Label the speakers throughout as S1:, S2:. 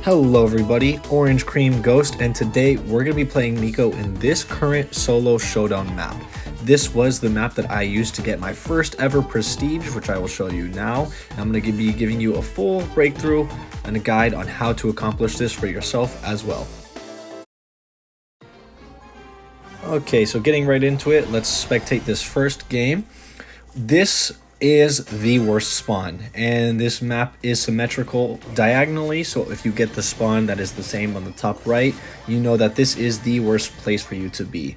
S1: Hello everybody, Orange Cream Ghost, and today we're going to be playing Mico in this current solo showdown map. This was the map that I used to get my first ever prestige, which I will show you now. I'm going to be giving you a full breakthrough and a guide on how to accomplish this for yourself as well. Okay, so getting right into it, let's spectate this first game. This is the worst spawn, and this map is symmetrical diagonally, so if you get the spawn that is the same on the top right, you know that this is the worst place for you to be.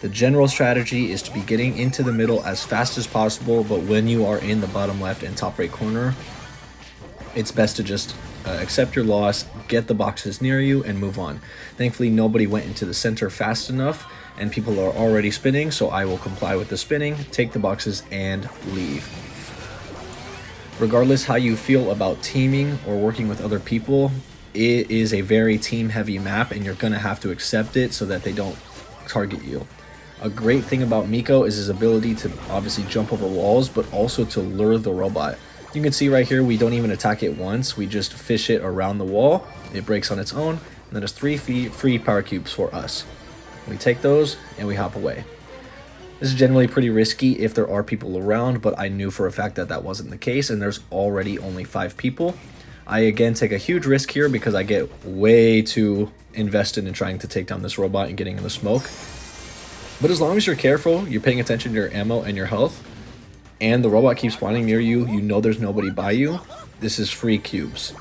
S1: The general strategy is to be getting into the middle as fast as possible, but when you are in the bottom left and top right corner, it's best to just accept your loss, get the boxes near you, and move on. Thankfully, nobody went into the center fast enough, and people are already spinning, so I will comply with the spinning, take the boxes, and leave. Regardless how you feel about teaming or working with other people, it is a very team-heavy map, and you're going to have to accept it so that they don't target you. A great thing about Mico is his ability to obviously jump over walls, but also to lure the robot. You can see right here, we don't even attack it once, we just fish it around the wall, it breaks on its own, and then there's 3 free power cubes for us. We take those and we hop away. This is generally pretty risky if there are people around, but I knew for a fact that that wasn't the case, and there's already only 5 people. I again take a huge risk here because I get way too invested in trying to take down this robot and getting in the smoke. But as long as you're careful, you're paying attention to your ammo and your health, and the robot keeps spawning near you, you know there's nobody by you, this is free cubes.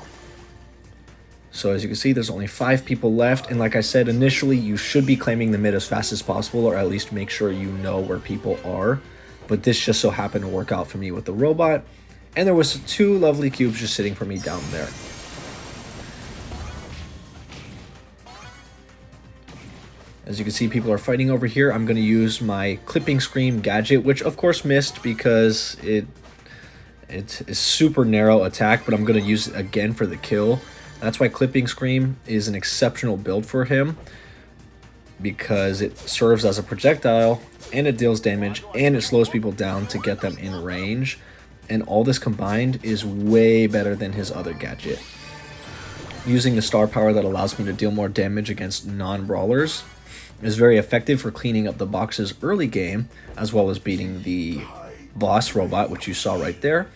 S1: So as you can see, there's only 5 people left, and like I said initially, you should be claiming the mid as fast as possible, or at least make sure you know where people are. But this just so happened to work out for me with the robot, and there was 2 lovely cubes just sitting for me down there. As you can see, people are fighting over here. I'm going to use my Clipping Scream gadget, which of course missed because it's a super narrow attack, but I'm going to use it again for the kill. That's why Clipping Scream is an exceptional build for him, because it serves as a projectile and it deals damage and it slows people down to get them in range, and all this combined is way better than his other gadget. Using the star power that allows me to deal more damage against non-brawlers is very effective for cleaning up the boxes early game, as well as beating the boss robot, which you saw right there.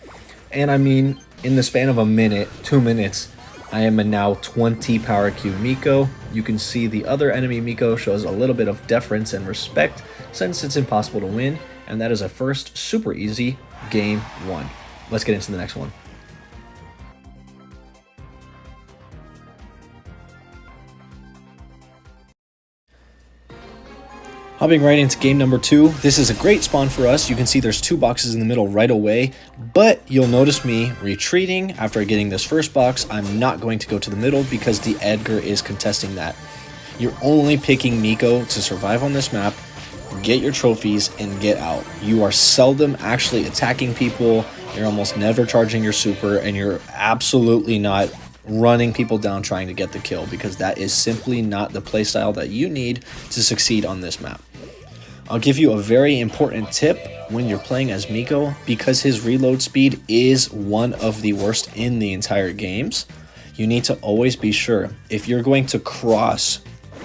S1: And I mean, in the span of a minute, 2 minutes, I am a now 20 power cube Mico. You can see the other enemy Mico shows a little bit of deference and respect since it's impossible to win, and that is a first super easy game 1. Let's get into the next one. Hopping right into game number 2, this is a great spawn for us. You can see there's 2 boxes in the middle right away, but you'll notice me retreating after getting this first box. I'm not going to go to the middle because the Edgar is contesting that. You're only picking Mico to survive on this map, get your trophies, and get out. You are seldom actually attacking people, you're almost never charging your super, and you're absolutely not running people down trying to get the kill, because that is simply not the playstyle that you need to succeed on this map. I'll give you a very important tip when you're playing as Mico, because his reload speed is one of the worst in the entire games. You need to always be sure, if you're going to cross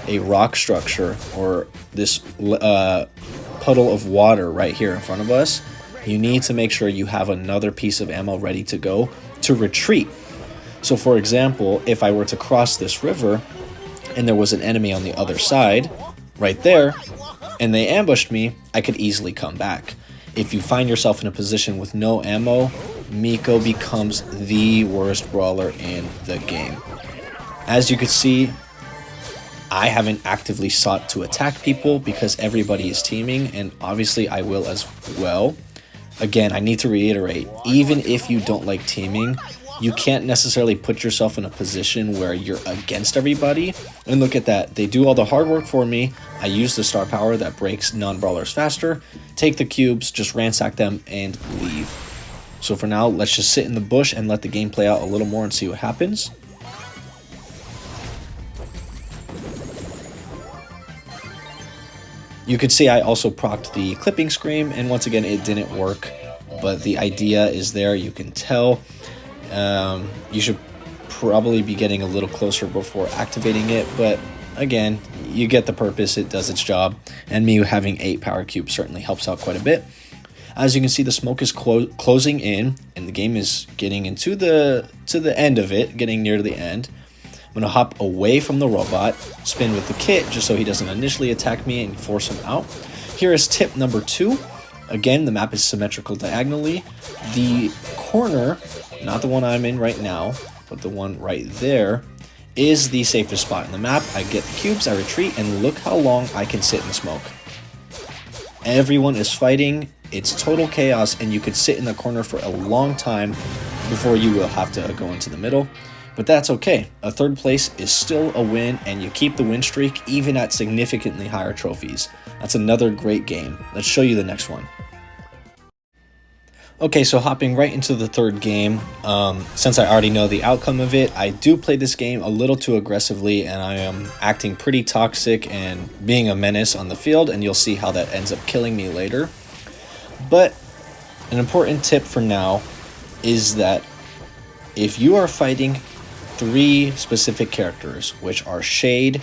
S1: a rock structure or this puddle of water right here in front of us, you need to make sure you have another piece of ammo ready to go to retreat. So for example, if I were to cross this river and there was an enemy on the other side right there and they ambushed me, I could easily come back. If you find yourself in a position with no ammo, Mico becomes the worst brawler in the game. As you can see, I haven't actively sought to attack people because everybody is teaming, and obviously I will as well. Again, I need to reiterate, even if you don't like teaming, you can't necessarily put yourself in a position where you're against everybody. And look at that, they do all the hard work for me. I use the star power that breaks non-brawlers faster, take the cubes, just ransack them, and leave. So for now, let's just sit in the bush and let the game play out a little more and see what happens. You could see I also procced the Clipping Scream, and once again, it didn't work. But the idea is there, you can tell. You should probably be getting a little closer before activating it, but again, you get the purpose. It does its job, and me having 8 power cubes certainly helps out quite a bit. As you can see, the smoke is closing in, and the game is getting into the end of it, getting near to the end. I'm going to hop away from the robot, spin with the kit just so he doesn't initially attack me and force him out. Here is tip number 2. Again, the map is symmetrical diagonally. The corner, not the one I'm in right now, but the one right there, is the safest spot in the map. I get the cubes, I retreat, and look how long I can sit in the smoke. Everyone is fighting. It's total chaos, and you could sit in the corner for a long time before you will have to go into the middle. But that's okay. A 3rd place is still a win, and you keep the win streak even at significantly higher trophies. That's another great game. Let's show you the next one. Okay, so hopping right into the 3rd game, since I already know the outcome of it, I do play this game a little too aggressively, and I am acting pretty toxic and being a menace on the field, and you'll see how that ends up killing me later. But an important tip for now is that if you are fighting 3 specific characters, which are Shade,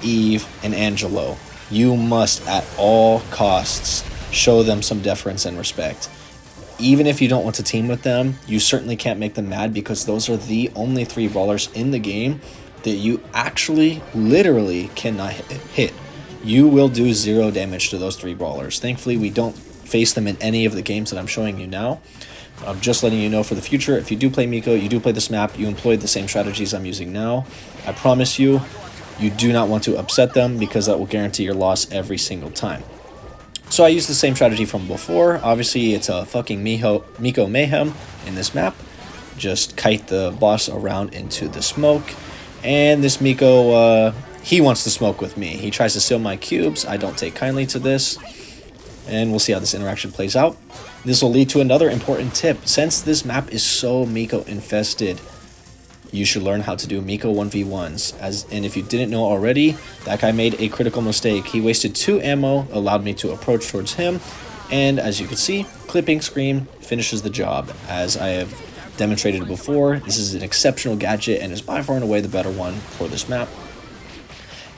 S1: Eve, and Angelo, you must at all costs show them some deference and respect. Even if you don't want to team with them, you certainly can't make them mad, because those are the only 3 brawlers in the game that you actually literally cannot hit. You will do 0 damage to those 3 brawlers. Thankfully, we don't face them in any of the games that I'm showing you now. I'm just letting you know for the future, if you do play Mico, you do play this map, you employ the same strategies I'm using now, I promise you, you do not want to upset them, because that will guarantee your loss every single time. So I use the same strategy from before. Obviously, it's a fucking Mico mayhem in this map. Just kite the boss around into the smoke. And this Mico, he wants to smoke with me. He tries to steal my cubes. I don't take kindly to this. And we'll see how this interaction plays out. This will lead to another important tip. Since this map is so Mico infested, you should learn how to do Mico 1v1s. And if you didn't know already, that guy made a critical mistake. He wasted 2 ammo, allowed me to approach towards him, and as you can see, clipping Scream finishes the job. As I have demonstrated before, this is an exceptional gadget and is by far and away the better one for this map.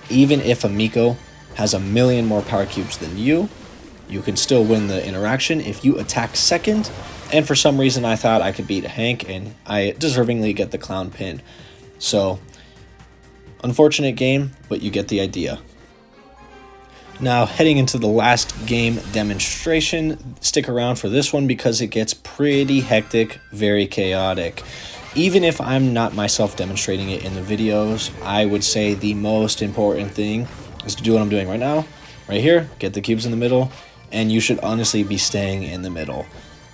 S1: Even if a Mico has a million more power cubes than you can still win the interaction if you attack second. And for some reason, I thought I could beat Hank, and I deservingly get the clown pin. So, unfortunate game, but you get the idea. Now, heading into the last game demonstration, stick around for this one because it gets pretty hectic, very chaotic. Even if I'm not myself demonstrating it in the videos, I would say the most important thing is to do what I'm doing right now. Right here, get the cubes in the middle, and you should honestly be staying in the middle.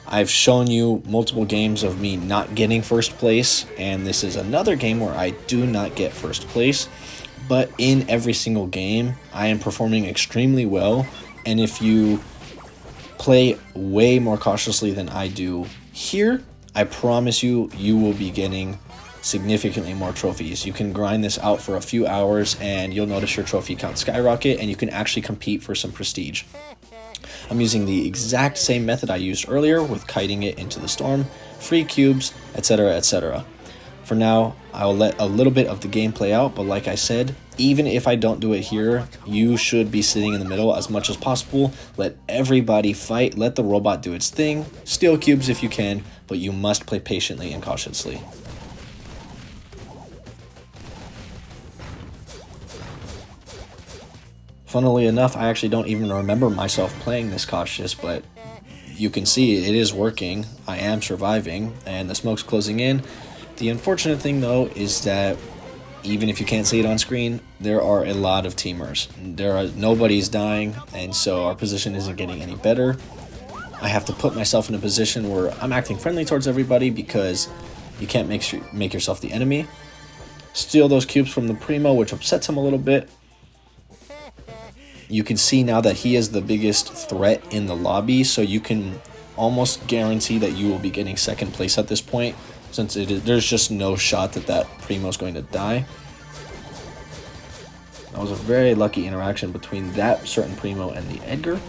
S1: I've shown you multiple games of me not getting 1st place, and this is another game where I do not get 1st place. But in every single game, I am performing extremely well, and if you play way more cautiously than I do here, I promise you, you will be getting significantly more trophies. You can grind this out for a few hours, and you'll notice your trophy count skyrocket, and you can actually compete for some prestige. I'm using the exact same method I used earlier with kiting it into the storm, free cubes, etc, etc. For now, I will let a little bit of the game play out, but like I said, even if I don't do it here, you should be sitting in the middle as much as possible. Let everybody fight, let the robot do its thing, steal cubes if you can, but you must play patiently and cautiously. Funnily enough, I actually don't even remember myself playing this cautious, but you can see it is working. I am surviving, and the smoke's closing in. The unfortunate thing, though, is that even if you can't see it on screen, there are a lot of teamers. Nobody's dying, and so our position isn't getting any better. I have to put myself in a position where I'm acting friendly towards everybody because you can't make yourself the enemy. Steal those cubes from the Primo, which upsets him a little bit. You can see now that he is the biggest threat in the lobby, so you can almost guarantee that you will be getting 2nd place at this point, since there's just no shot that Primo is going to die. That was a very lucky interaction between that certain Primo and the Edgar.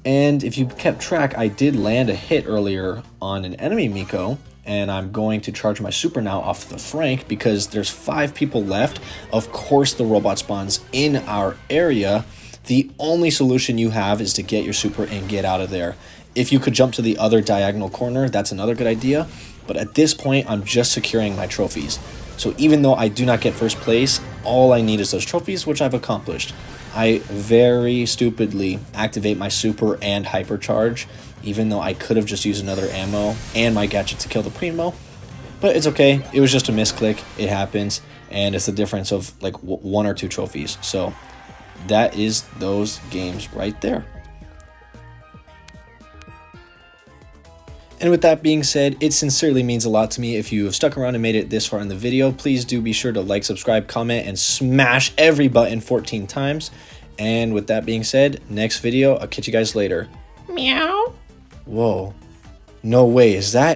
S1: And if you kept track, I did land a hit earlier on an enemy Mico, and I'm going to charge my super now off the Frank because there's 5 people left. Of course, the robot spawns in our area. The only solution you have is to get your super and get out of there. If you could jump to the other diagonal corner, that's another good idea. But at this point, I'm just securing my trophies. So even though I do not get first place, all I need is those trophies, which I've accomplished. I very stupidly activate my super and hypercharge, even though I could have just used another ammo and my gadget to kill the Primo. But it's okay. It was just a misclick. It happens. And it's the difference of like 1 or 2 trophies. So that is those games right there. And with that being said, it sincerely means a lot to me if you have stuck around and made it this far in the video. Please do be sure to like, subscribe, comment, and smash every button 14 times. And with that being said, next video, I'll catch you guys later. Meow. Whoa. No way, is that